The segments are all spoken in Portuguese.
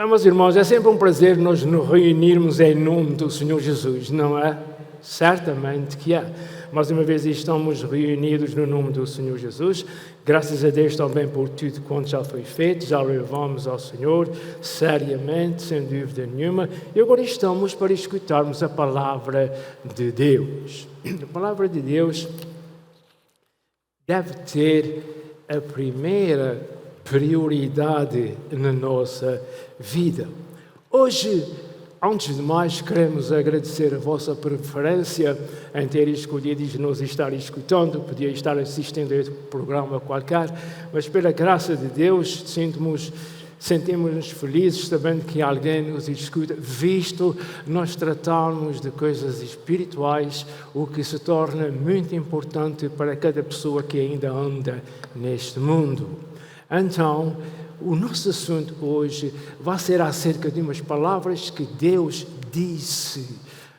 Meus irmãos, é sempre um prazer nós nos reunirmos em nome do Senhor Jesus, não é? Certamente que é. Mais uma vez estamos reunidos no nome do Senhor Jesus. Graças a Deus também por tudo quanto já foi feito, já louvamos ao Senhor, seriamente, sem dúvida nenhuma. E agora estamos para escutarmos a palavra de Deus. A palavra de Deus deve ter a primeira prioridade na nossa vida. Hoje, antes de mais, queremos agradecer a vossa preferência em ter escolhido e nos estar escutando. Podia estar assistindo a este programa qualquer, mas pela graça de Deus sentimos-nos felizes sabendo que alguém nos escuta, visto nós tratarmos de coisas espirituais, o que se torna muito importante para cada pessoa que ainda anda neste mundo. Então, o nosso assunto hoje vai ser acerca de umas palavras que Deus disse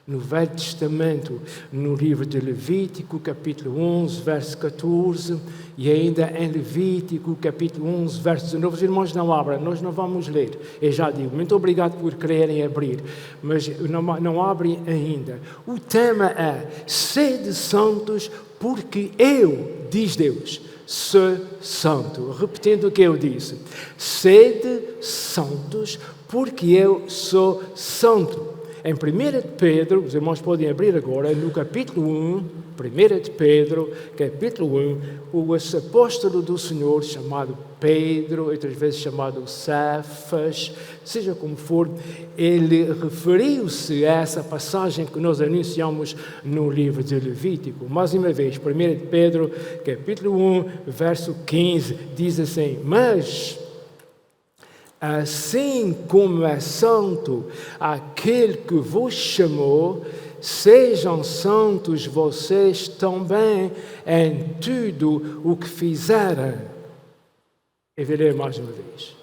no Velho Testamento, no livro de Levítico, capítulo 11, verso 14, e ainda em Levítico, capítulo 11, verso 19. Os irmãos não abram, nós não vamos ler. Eu já digo, muito obrigado por quererem abrir, mas não abrem ainda. O tema é: sede santos, porque eu, diz Deus, sou santo. Repetindo o que eu disse: sede santos, porque eu sou santo. Em 1 de Pedro, os irmãos podem abrir agora, no capítulo 1, 1 de Pedro, capítulo 1, o apóstolo do Senhor, chamado Pedro, outras vezes chamado Cefas, seja como for, ele referiu-se a essa passagem que nós anunciamos no livro de Levítico. Mais uma vez, 1 de Pedro, capítulo 1, verso 15, diz assim: mas assim como é santo aquele que vos chamou, sejam santos vocês também em tudo o que fizerem. Eu vou ler mais uma vez.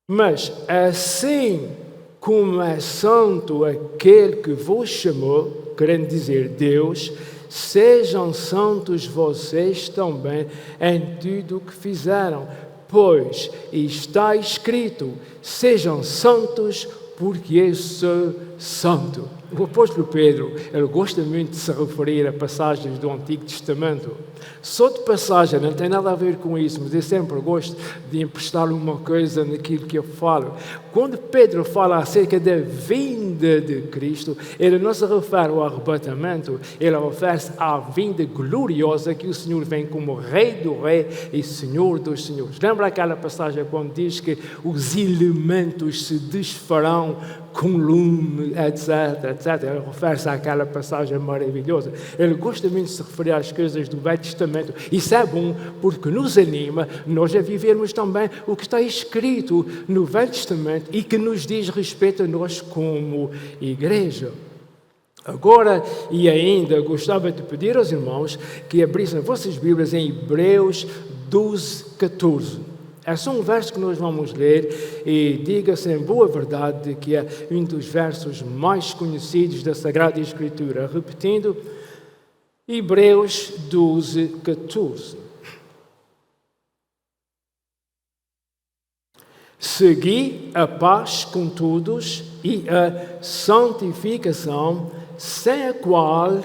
Mas assim como é santo aquele que vos chamou, querendo dizer Deus, sejam santos vocês também em tudo o que fizeram. Pois está escrito: sejam santos, porque eu sou santo. O apóstolo Pedro, ele gosta muito de se referir a passagens do Antigo Testamento. Só de passagem, não tem nada a ver com isso, mas eu sempre gosto de emprestar uma coisa naquilo que eu falo. Quando Pedro fala acerca da vinda de Cristo, ele não se refere ao arrebatamento, ele refere-se à vinda gloriosa que o Senhor vem como Rei do Rei e Senhor dos Senhores. Lembra aquela passagem quando diz que os elementos se desfarão com lume, etc, etc. Ele refere-se àquela passagem maravilhosa. Ele gosta muito de se referir às coisas do Velho Testamento. Isso é bom porque nos anima nós a vivermos também o que está escrito no Velho Testamento e que nos diz respeito a nós como igreja. Agora, e ainda, gostava de pedir aos irmãos que abrissem vossas Bíblias em Hebreus 12, 14. É só um verso que nós vamos ler e diga-se em boa verdade que é um dos versos mais conhecidos da Sagrada Escritura. Repetindo, Hebreus 12, 14. Segui a paz com todos e a santificação, sem a qual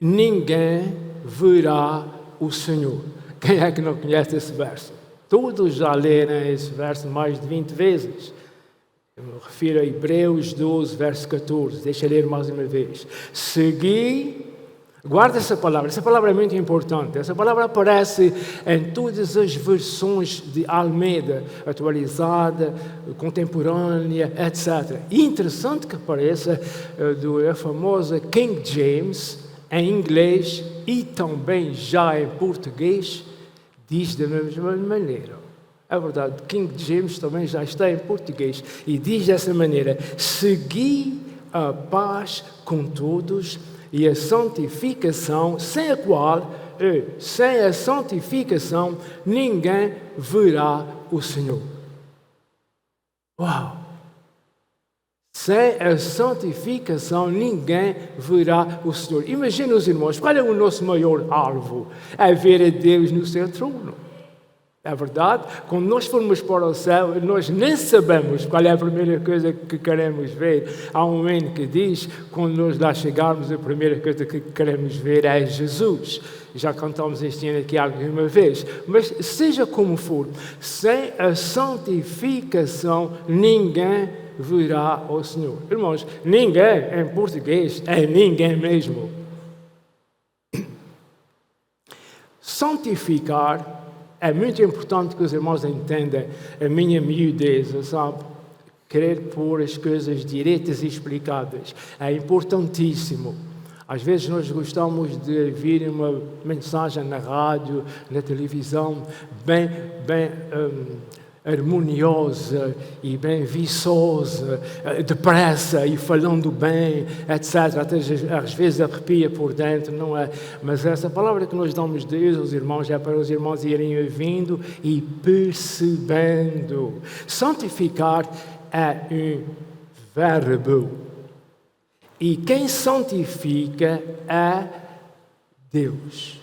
ninguém verá o Senhor. Quem é que não conhece esse verso? Todos já leram esse verso mais de 20 vezes. Eu me refiro a Hebreus 12, verso 14. Deixa eu ler mais uma vez. Segui, guarda essa palavra é muito importante. Essa palavra aparece em todas as versões de Almeida, atualizada, contemporânea, etc. E interessante que apareça a famosa King James, em inglês e também já em português, diz da mesma maneira. É verdade, King James também já está em português e diz dessa maneira: segui a paz com todos e a santificação, sem a qual, sem a santificação, ninguém verá o Senhor. Uau! Sem a santificação, ninguém verá o Senhor. Imagina os irmãos, qual é o nosso maior alvo? É ver a Deus no seu trono. É verdade? Quando nós formos para o céu, nós nem sabemos qual é a primeira coisa que queremos ver. Há um hino que diz, quando nós lá chegarmos, a primeira coisa que queremos ver é Jesus. Já cantamos este hino aqui alguma vez. Mas seja como for, sem a santificação, ninguém verá o Senhor. Irmãos, ninguém, em português, é ninguém mesmo. Santificar é muito importante que os irmãos entendam a minha miudeza, sabe? Querer pôr as coisas direitas e explicadas. É importantíssimo. Às vezes nós gostamos de ouvir uma mensagem na rádio, na televisão, bem harmoniosa e bem viçosa, depressa e falando bem, etc. Até às vezes arrepia por dentro, não é? Mas essa palavra que nós damos Deus aos irmãos é para os irmãos irem ouvindo e percebendo. Santificar é um verbo. E quem santifica é Deus.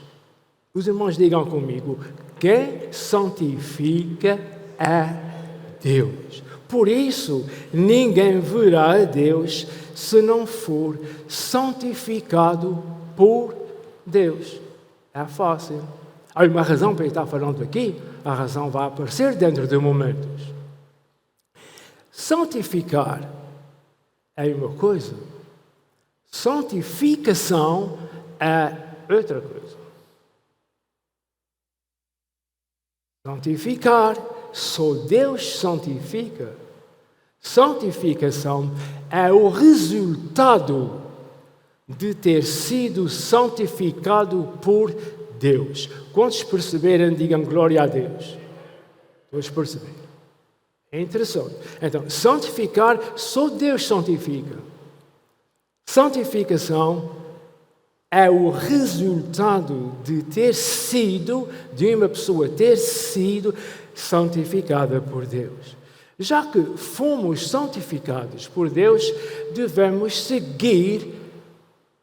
Os irmãos digam comigo, quem santifica é Deus. Por isso, ninguém verá a Deus se não for santificado por Deus. É fácil. Há uma razão para eu estar falando aqui, a razão vai aparecer dentro de momentos. Santificar é uma coisa, santificação é outra coisa. Santificar, só Deus santifica. Santificação é o resultado de ter sido santificado por Deus. Quantos perceberam, digam glória a Deus. Todos perceberam. É interessante. Então, santificar, só Deus santifica. Santificação é o resultado de ter sido, de uma pessoa ter sido santificada por Deus. Já que fomos santificados por Deus, devemos seguir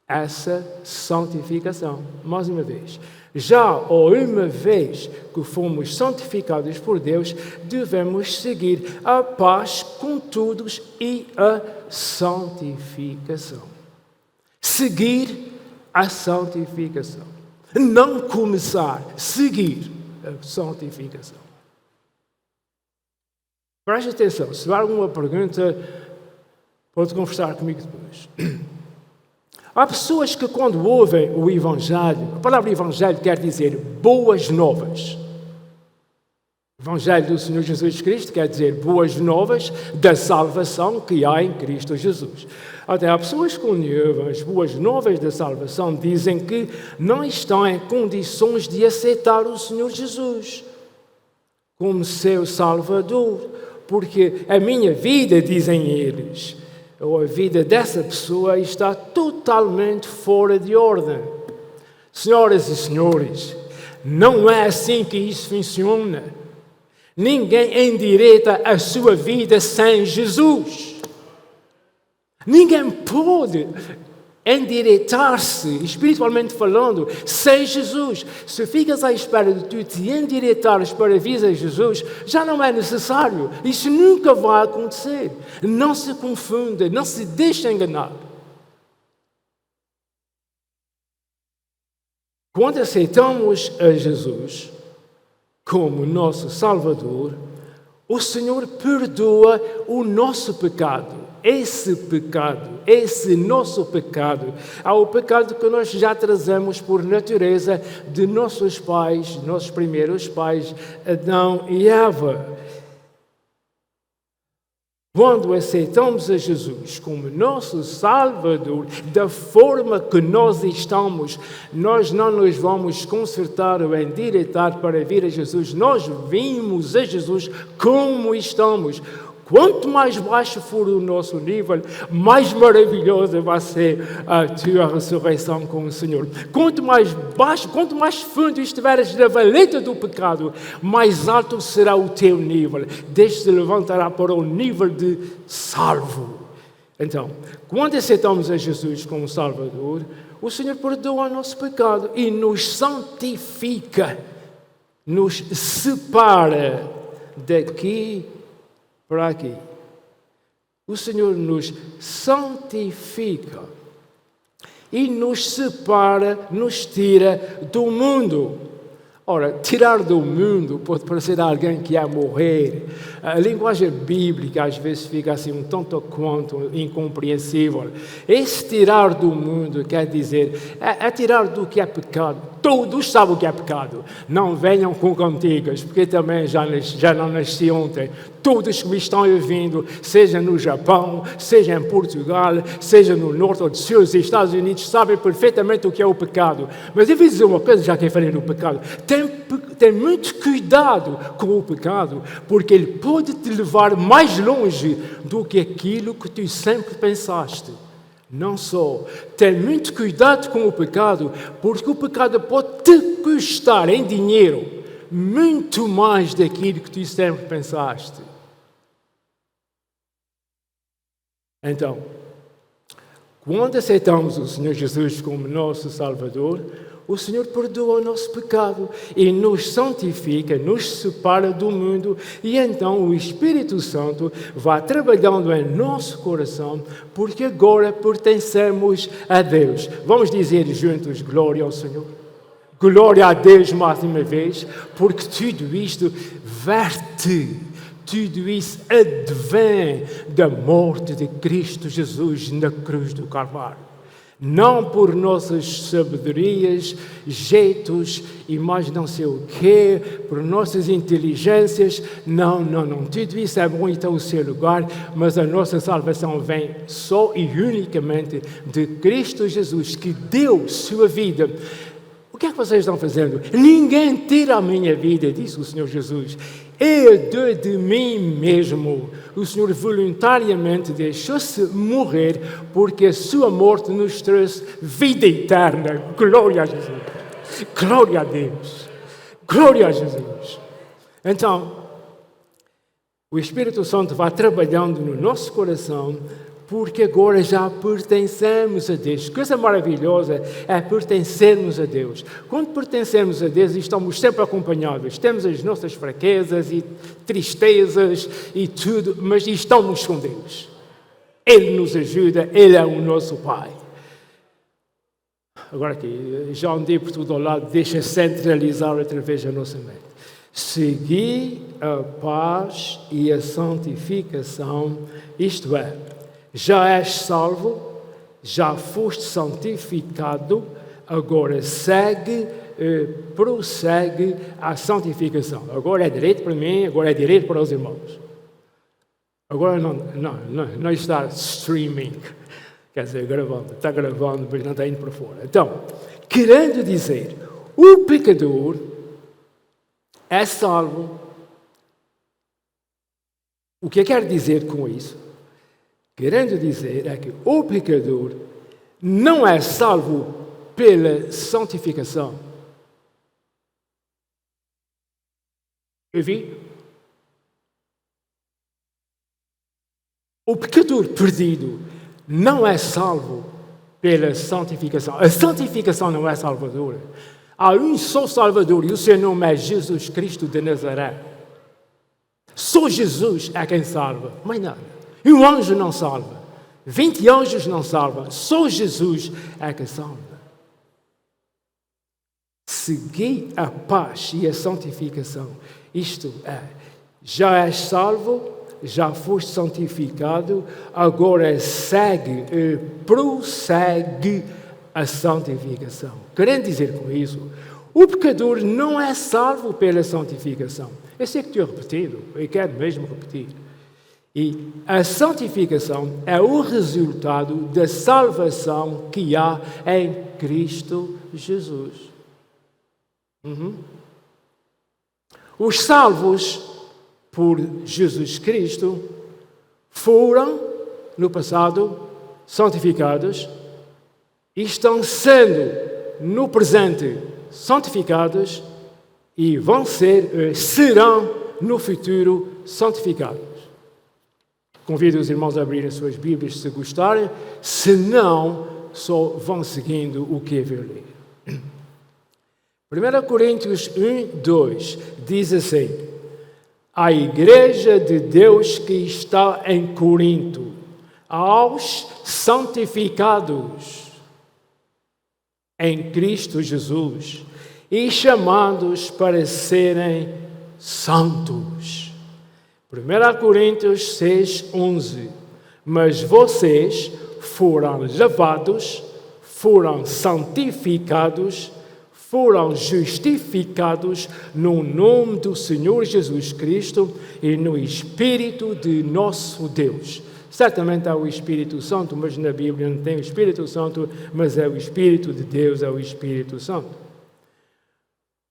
essa santificação. Mais uma vez. Já uma vez que fomos santificados por Deus, devemos seguir a paz com todos e a santificação. Seguir a santificação. Não começar, seguir a santificação. Preste atenção, se há alguma pergunta, pode conversar comigo depois. Há pessoas que quando ouvem o Evangelho, a palavra Evangelho quer dizer boas novas. O Evangelho do Senhor Jesus Cristo quer dizer boas novas da salvação que há em Cristo Jesus. Até há pessoas que quando ouvem as boas novas da salvação dizem que não estão em condições de aceitar o Senhor Jesus como seu Salvador, porque a minha vida, dizem eles, ou a vida dessa pessoa está totalmente fora de ordem. Senhoras e senhores, não é assim que isso funciona. Ninguém endireita a sua vida sem Jesus. Ninguém pode endireitar-se, espiritualmente falando, sem Jesus. Se ficas à espera de tu te endireitares para vir a Jesus, já não é necessário. Isso nunca vai acontecer. Não se confunda, não se deixe enganar. Quando aceitamos a Jesus como nosso Salvador, o Senhor perdoa o nosso pecado. Esse nosso pecado, é o pecado que nós já trazemos por natureza de nossos pais, nossos primeiros pais, Adão e Eva. Quando aceitamos a Jesus como nosso Salvador, da forma que nós estamos, nós não nos vamos consertar ou endireitar para vir a Jesus. Nós vimos a Jesus como estamos. Quanto mais baixo for o nosso nível, mais maravilhosa vai ser a tua ressurreição com o Senhor. Quanto mais baixo, quanto mais fundo estiveres na valeta do pecado, mais alto será o teu nível. Deus te levantará para o nível de salvo. Então, quando aceitamos a Jesus como Salvador, o Senhor perdoa o nosso pecado e nos santifica. nos separa daqui para aqui. O Senhor nos santifica e nos separa, nos tira do mundo. Ora, tirar do mundo pode parecer alguém que ia morrer. A linguagem bíblica às vezes fica assim um tanto quanto incompreensível. Esse tirar do mundo quer dizer, é tirar do que é pecado. Todos sabem o que é pecado. Não venham com cantigas, porque também já não nasci ontem. Todos que me estão ouvindo, seja no Japão, seja em Portugal, seja no norte ou dos Estados Unidos, sabem perfeitamente o que é o pecado. Mas eu vou dizer uma coisa, já que é falei do pecado. Tem muito cuidado com o pecado, porque ele pode te levar mais longe do que aquilo que tu sempre pensaste. Não só. Tem muito cuidado com o pecado, porque o pecado pode te custar em dinheiro muito mais daquilo que tu sempre pensaste. Então, quando aceitamos o Senhor Jesus como nosso Salvador, o Senhor perdoa o nosso pecado e nos santifica, nos separa do mundo, e então o Espírito Santo vai trabalhando em nosso coração, porque agora pertencemos a Deus. Vamos dizer juntos, glória ao Senhor. Glória a Deus mais uma vez, porque tudo isto verte, tudo isso advém da morte de Cristo Jesus na cruz do Calvário. Não por nossas sabedorias, jeitos e mais não sei o quê, por nossas inteligências. Não. Tudo isso é bom e está no seu lugar, mas a nossa salvação vem só e unicamente de Cristo Jesus, que deu sua vida. O que é que vocês estão fazendo? Ninguém tira a minha vida, disse o Senhor Jesus. Eu dou de mim mesmo. O Senhor voluntariamente deixou-se morrer, porque a sua morte nos trouxe vida eterna. Glória a Jesus. Glória a Deus. Glória a Jesus. Então, o Espírito Santo vai trabalhando no nosso coração, porque agora já pertencemos a Deus. Coisa maravilhosa é pertencermos a Deus. Quando pertencemos a Deus, estamos sempre acompanhados. Temos as nossas fraquezas e tristezas e tudo, mas estamos com Deus. Ele nos ajuda, Ele é o nosso Pai. Agora aqui, já andei por todo o lado, deixa centralizar outra vez a nossa mente. Segui a paz e a santificação, isto é, já és salvo, já foste santificado, agora prossegue a santificação. Agora é direito para mim, agora é direito para os irmãos. Agora não está streaming, quer dizer, gravando, está gravando, mas não está indo para fora. Então, querendo dizer, o pecador é salvo. O que eu quero dizer com isso? Querendo dizer é que o pecador não é salvo pela santificação. Ouvi? O pecador perdido não é salvo pela santificação. A santificação não é salvadora. Há um só Salvador e o seu nome é Jesus Cristo de Nazaré. Só Jesus é quem salva, mais nada. E um anjo não salva. 20 anjos não salvam. Só Jesus é que salva. Segui a paz e a santificação. Isto é, já és salvo, já foste santificado, agora prossegue a santificação. Querendo dizer com isso, o pecador não é salvo pela santificação. Eu sei que estou repetindo, eu quero mesmo repetir. E a santificação é o resultado da salvação que há em Cristo Jesus. Os salvos por Jesus Cristo foram, no passado, santificados e estão sendo, no presente, santificados e serão, no futuro, santificados. Convido os irmãos a abrirem suas Bíblias se gostarem, se não, só vão seguindo o que eu vou ler. 1 Coríntios 1, 2 diz assim: a igreja de Deus que está em Corinto, aos santificados em Cristo Jesus e chamados para serem santos. 1 Coríntios 6, 11. Mas vocês foram lavados, foram santificados, foram justificados no nome do Senhor Jesus Cristo e no Espírito de nosso Deus. Certamente há o Espírito Santo, mas na Bíblia não tem o Espírito Santo, mas é o Espírito de Deus, é o Espírito Santo.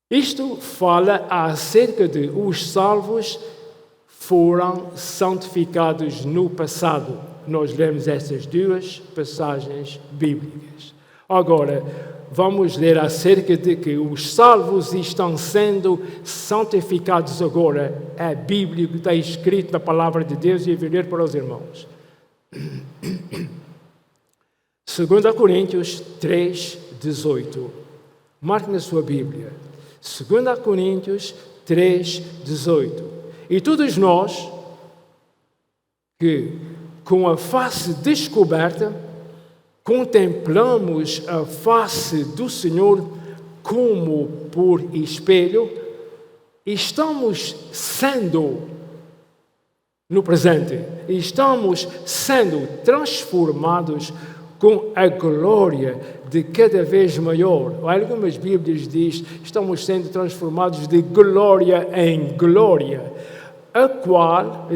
Isto fala acerca de os salvos foram santificados no passado. Nós lemos estas duas passagens bíblicas. Agora, vamos ler acerca de que os salvos estão sendo santificados agora. É bíblico, está escrito na palavra de Deus e eu vou ler para os irmãos. 2 Coríntios 3, 18. Marque na sua Bíblia. 2 Coríntios 3, 18. E todos nós, que com a face descoberta, contemplamos a face do Senhor como por espelho, estamos sendo, no presente, estamos sendo transformados com a glória de cada vez maior. Algumas Bíblias dizem, estamos sendo transformados de glória em glória. A qual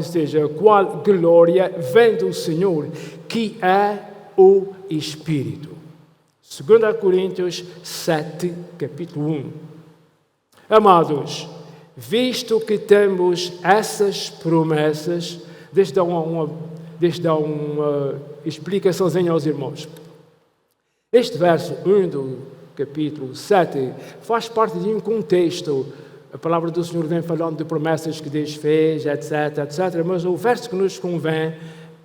glória vem do Senhor, que é o Espírito. 2 Coríntios 7, capítulo 1. Amados, visto que temos essas promessas, deixa eu dar uma explicaçãozinha aos irmãos. Este verso 1 do capítulo 7 faz parte de um contexto. A palavra do Senhor vem falando de promessas que Deus fez, etc, etc. Mas o verso que nos convém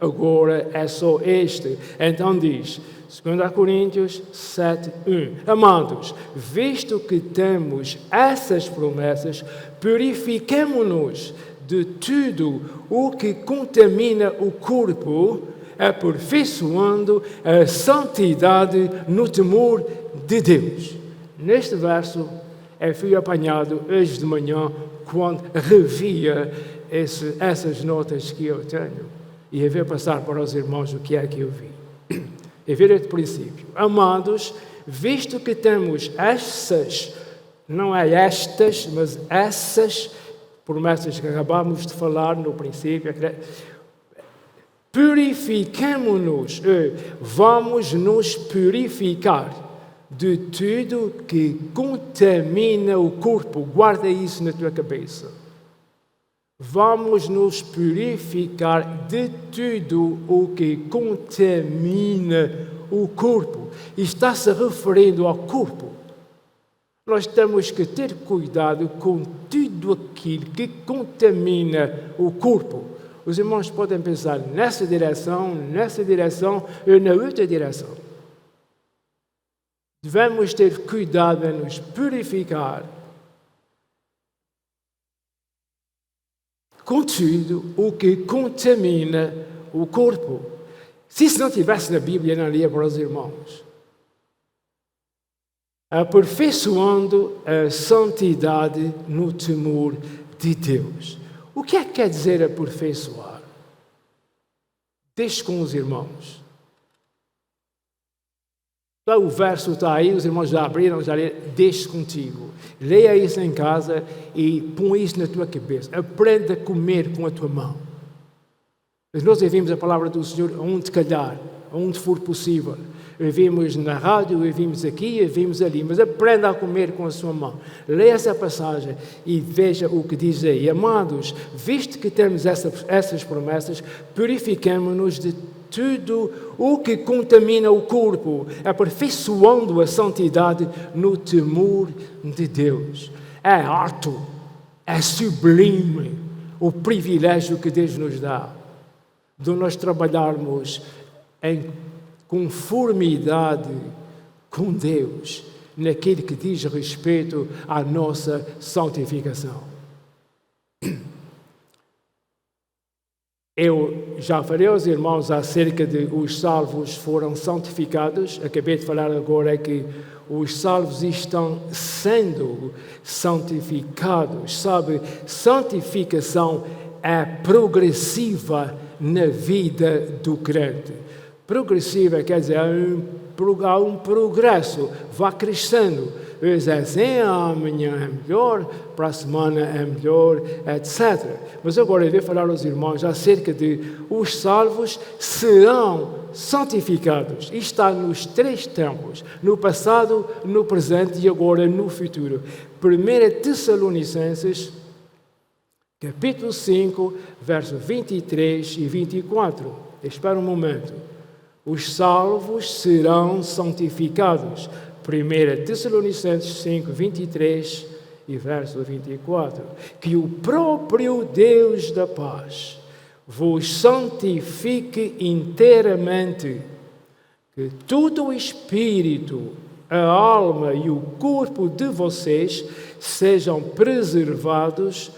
agora é só este. Então diz, 2 Coríntios 7, 1. Amados, visto que temos essas promessas, purifiquemo-nos de tudo o que contamina o corpo, aperfeiçoando a santidade no temor de Deus. Neste verso, eu fui apanhado hoje de manhã quando revia essas notas que eu tenho. E eu vou passar para os irmãos o que é que eu vi. Eu vi desde o princípio. Amados, visto que temos essas, não é estas, mas essas promessas que acabamos de falar no princípio, purifiquemo-nos, vamos nos purificar de tudo que contamina o corpo. Guarda isso na tua cabeça. Vamos nos purificar de tudo o que contamina o corpo. Está-se referindo ao corpo. Nós temos que ter cuidado com tudo aquilo que contamina o corpo. Os irmãos podem pensar nessa direção ou na outra direção. Devemos ter cuidado em nos purificar com tudo o que contamina o corpo. Se isso não estivesse na Bíblia, não lia para os irmãos. Aperfeiçoando a santidade no temor de Deus. O que é que quer dizer aperfeiçoar? Deixe com os irmãos. O verso está aí, os irmãos já abriram, já leram, deixe contigo. Leia isso em casa e põe isso na tua cabeça. Aprenda a comer com a tua mão. Mas nós ouvimos a palavra do Senhor onde calhar, onde for possível. Ouvimos na rádio, ouvimos aqui, ouvimos ali, mas aprenda a comer com a sua mão. Leia essa passagem e veja o que diz aí. Amados, visto que temos essas promessas, purifiquemo-nos de tudo o que contamina o corpo, aperfeiçoando a santidade no temor de Deus. É alto, é sublime o privilégio que Deus nos dá de nós trabalharmos em conformidade com Deus, naquilo que diz respeito à nossa santificação. Eu já falei aos irmãos acerca de os salvos foram santificados. Acabei de falar agora que os salvos estão sendo santificados. Sabe, santificação é progressiva na vida do crente. Progressiva quer dizer, há um progresso, vai crescendo. Hoje é assim, amanhã é melhor, para a semana é melhor, etc. Mas agora eu vou falar aos irmãos acerca de os salvos serão santificados. Isto está nos 3 tempos, no passado, no presente e agora no futuro. 1 Tessalonicenses, capítulo 5, versos 23 e 24. Espera um momento. Os salvos serão santificados. 1 Tessalonicenses 5, 23 e verso 24. Que o próprio Deus da paz vos santifique inteiramente, que todo o espírito, a alma e o corpo de vocês sejam preservados,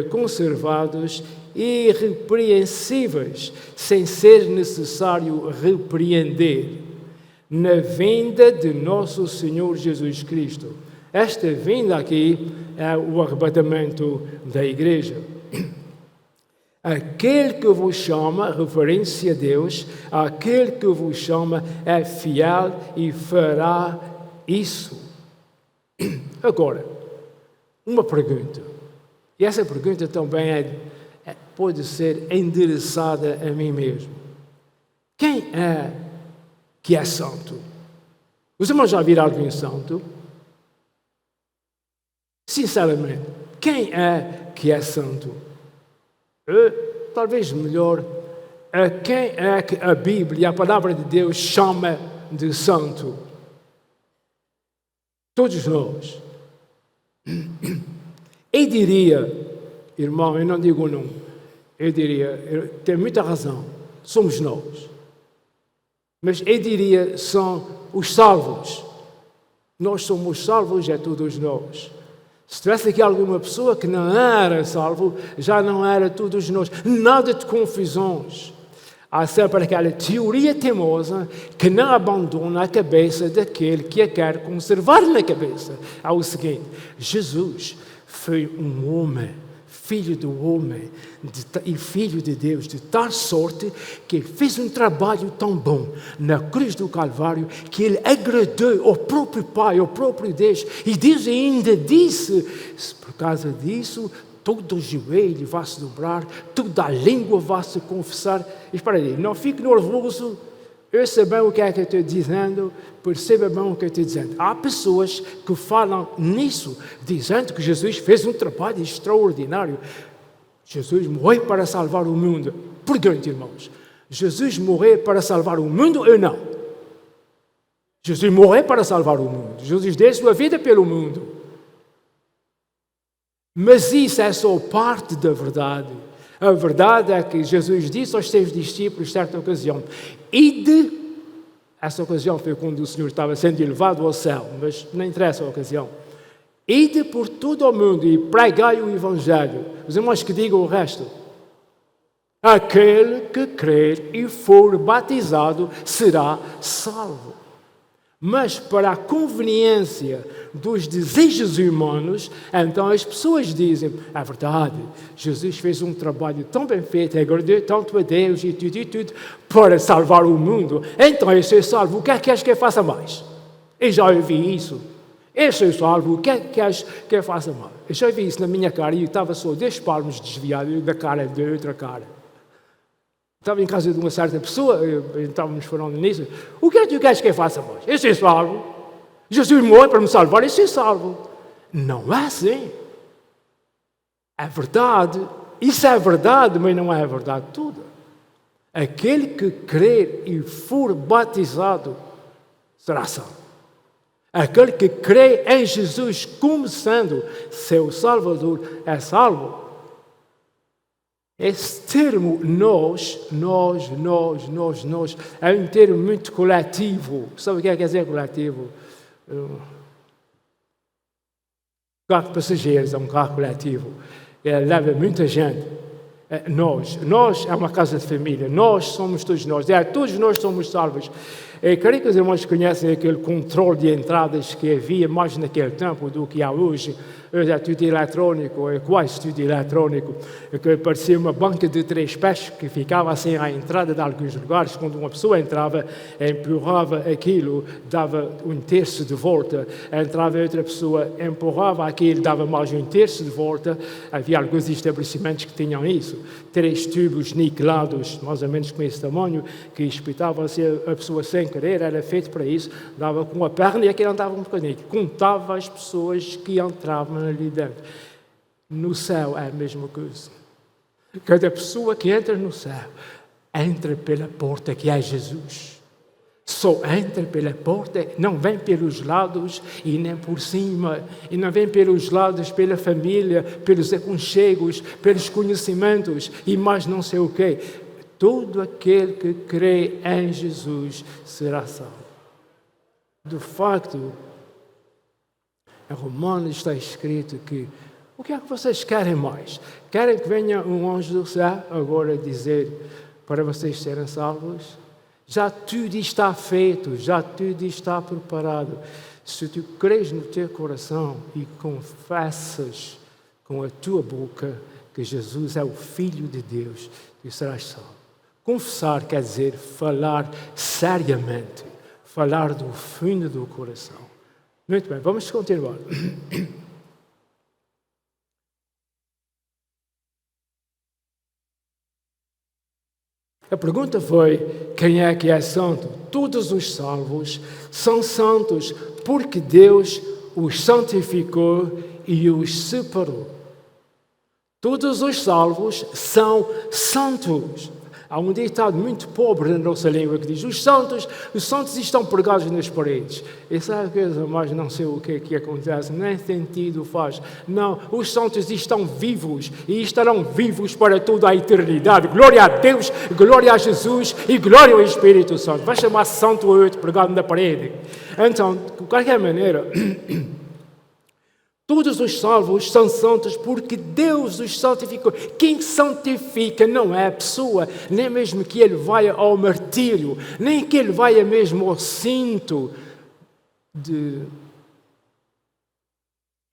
conservados irrepreensíveis, sem ser necessário repreender, na vinda de nosso Senhor Jesus Cristo. Esta vinda aqui é o arrebatamento da igreja. Aquele que vos chama, referência a Deus, aquele que vos chama é fiel e fará isso. Agora, uma pergunta. E essa pergunta também pode ser endereçada a mim mesmo. Quem é que é santo? Os irmãos já viram alguém santo? Sinceramente, quem é que é santo? Talvez melhor, quem é que a Bíblia, a palavra de Deus, chama de santo? Todos nós. Eu diria, irmão, eu não digo não, eu diria, tem muita razão, somos nós. Mas eu diria, são os salvos. Nós somos salvos, é todos nós. Se tivesse aqui alguma pessoa que não era salvo, já não era todos nós. Nada de confusões. Há sempre aquela teoria teimosa que não abandona a cabeça daquele que a quer conservar na cabeça. Há o seguinte: Jesus foi um homem, filho do homem e filho de Deus, de tal sorte que ele fez um trabalho tão bom na cruz do Calvário que ele agradou ao próprio Pai, ao próprio Deus. E Deus ainda disse, por causa disso, todo o joelho vai se dobrar, toda a língua vai se confessar. Espera aí, não fique nervoso. Eu sei bem o que é que eu estou dizendo, perceba bem o que eu estou dizendo. Há pessoas que falam nisso, dizendo que Jesus fez um trabalho extraordinário. Jesus morreu para salvar o mundo. Pergunte, irmãos, Jesus morreu para salvar o mundo ou não? Jesus morreu para salvar o mundo. Jesus deu sua vida pelo mundo. Mas isso é só parte da verdade. A verdade é que Jesus disse aos seus discípulos, certa ocasião, essa ocasião foi quando o Senhor estava sendo elevado ao céu, mas não interessa a ocasião. Ide por todo o mundo e pregai o Evangelho. Os irmãos que digam o resto. Aquele que crer e for batizado será salvo. Mas para a conveniência dos desejos humanos, então as pessoas dizem, é verdade, Jesus fez um trabalho tão bem feito, agradou tanto a Deus e tudo, para salvar o mundo. Então eu sou salvo, o que é que queres que eu faça mais? Eu já ouvi isso. Eu sou salvo, o que é que queres que eu faça mais? Eu já ouvi isso na minha cara e eu estava só 10 palmos desviado da cara da outra cara. Estava em casa de uma certa pessoa, estávamos falando nisso. O que é que tu queres que eu faça mais? Eu sou salvo. Jesus morreu para me salvar, eu sou salvo. Não é assim. É verdade. Isso é verdade, mas não é a verdade toda. Aquele que crer e for batizado será salvo. Aquele que crê em Jesus como sendo seu Salvador é salvo. Esse termo nós, é um termo muito coletivo. Sabe o que quer dizer coletivo? carro de passageiros é um carro coletivo. Leva muita gente. Nós é uma casa de família. Nós somos todos nós. Todos nós somos salvos. Creio que os irmãos conhecem aquele controle de entradas que havia mais naquele tempo do que há hoje. Hoje é tudo eletrónico, é quase tudo eletrónico. Que parecia uma banca de 3 pés que ficava assim à entrada de alguns lugares. Quando uma pessoa entrava, empurrava aquilo, dava 1/3 de volta. Entrava outra pessoa, empurrava aquilo, dava mais 1/3 de volta. Havia alguns estabelecimentos que tinham isso. 3 tubos niquelados, mais ou menos com esse tamanho, que espetavam-se a pessoa sem querer, era feito para isso. Dava com a perna e aquilo andava um bocadinho. Contava as pessoas que entravam ali dentro. No céu é a mesma coisa. Cada pessoa que entra no céu entra pela porta que é Jesus. Só entra pela porta, não vem pelos lados e nem por cima, e não vem pelos lados pela família, pelos aconchegos, pelos conhecimentos e mais não sei o quê. Todo aquele que crê em Jesus será salvo. De facto, em Romanos está escrito que o que é que vocês querem mais? Querem que venha um anjo do céu agora dizer para vocês serem salvos? Já tudo está feito, já tudo está preparado. Se tu crês no teu coração e confessas com a tua boca que Jesus é o Filho de Deus, tu serás salvo. Confessar quer dizer falar seriamente, falar do fundo do coração. Muito bem, vamos continuar. A pergunta foi, quem é que é santo? Todos os salvos são santos porque Deus os santificou e os separou. Todos os salvos são santos. Há um ditado muito pobre na nossa língua que diz, os santos estão pregados nas paredes. Isso é a coisa, mas não sei o que é que acontece, nem sentido faz. Não, os santos estão vivos e estarão vivos para toda a eternidade. Glória a Deus, glória a Jesus e glória ao Espírito Santo. Vai chamar santo ou outro pregado na parede. Então, de qualquer maneira... Todos os salvos são santos porque Deus os santificou. Quem santifica não é a pessoa, nem mesmo que ele vai ao martírio, nem que ele vai mesmo ao cinto de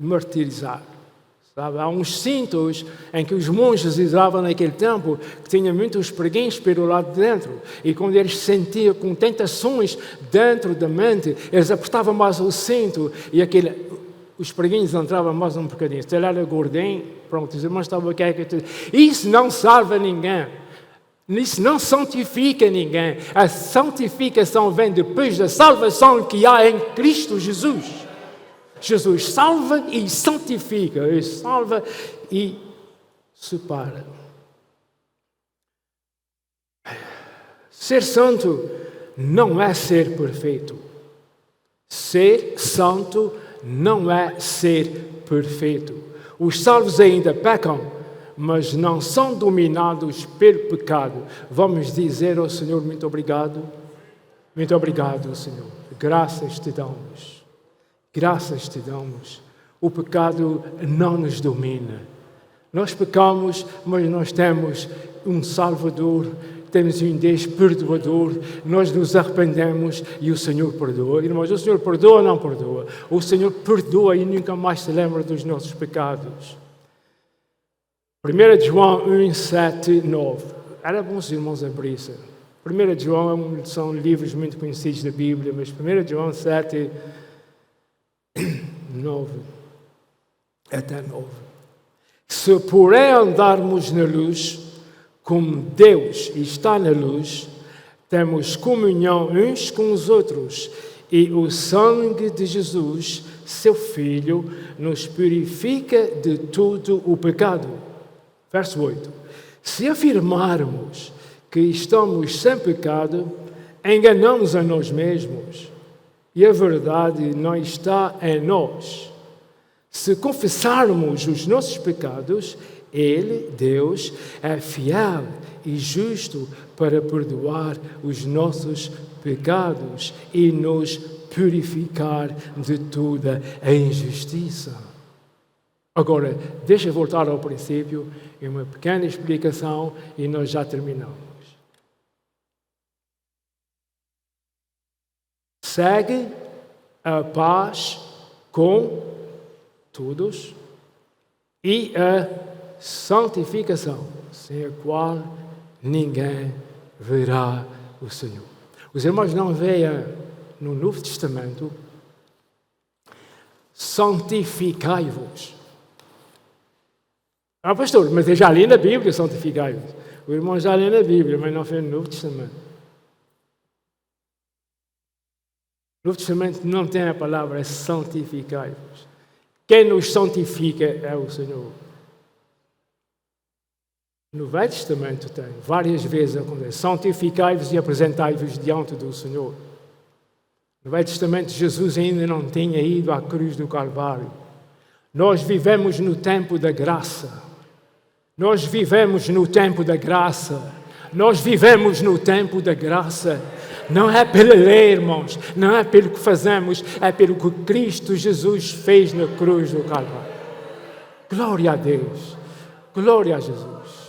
martirizar. Sabe? Há uns cintos em que os monges usavam naquele tempo, que tinham muitos preguinhos pelo lado de dentro. E quando eles se sentiam com tentações dentro da mente, eles apertavam mais o cinto e os preguinhos entravam mais um bocadinho. Se ele era gordinho, pronto, os irmãos estavam aqui. Isso não salva ninguém. Isso não santifica ninguém. A santificação vem depois da salvação que há em Cristo Jesus. Jesus salva e santifica. Ele salva e separa. Ser santo não é ser perfeito. Ser santo não é ser perfeito. Os salvos ainda pecam, mas não são dominados pelo pecado. Vamos dizer ao Senhor, muito obrigado. Muito obrigado, Senhor. Graças te damos. Graças te damos. O pecado não nos domina. Nós pecamos, mas nós temos um Salvador, temos um Deus perdoador, nós nos arrependemos e o Senhor perdoa. Irmãos, o Senhor perdoa ou não perdoa? O Senhor perdoa e nunca mais se lembra dos nossos pecados. 1 João 1, 7, 9. Era bom os irmãos abrirem isso. 1 João são livros muito conhecidos da Bíblia, mas 1 João 7, 9 até 9. Se porém andarmos na luz, como Deus está na luz, temos comunhão uns com os outros, e o sangue de Jesus, seu Filho, nos purifica de todo o pecado. Verso 8. Se afirmarmos que estamos sem pecado, enganamos a nós mesmos, e a verdade não está em nós. Se confessarmos os nossos pecados, Ele, Deus, é fiel e justo para perdoar os nossos pecados e nos purificar de toda a injustiça. Agora, deixa eu voltar ao princípio, e uma pequena explicação e nós já terminamos. Segue a paz com todos e a santificação, sem a qual ninguém verá o Senhor. Os irmãos não veem no Novo Testamento, santificai-vos. Ah, pastor, mas eu já li na Bíblia, santificai-vos. O irmão já lê na Bíblia, mas não fez no Novo Testamento. No Novo Testamento não tem a palavra santificai-vos. Quem nos santifica é o Senhor. No Velho Testamento tem, várias vezes acontece, santificai-vos e apresentai-vos diante do Senhor. No Velho Testamento, Jesus ainda não tinha ido à cruz do Calvário. Nós vivemos no tempo da graça. Nós vivemos no tempo da graça. Nós vivemos no tempo da graça. Não é pela lei, irmãos. Não é pelo que fazemos. É pelo que Cristo Jesus fez na cruz do Calvário. Glória a Deus. Glória a Jesus.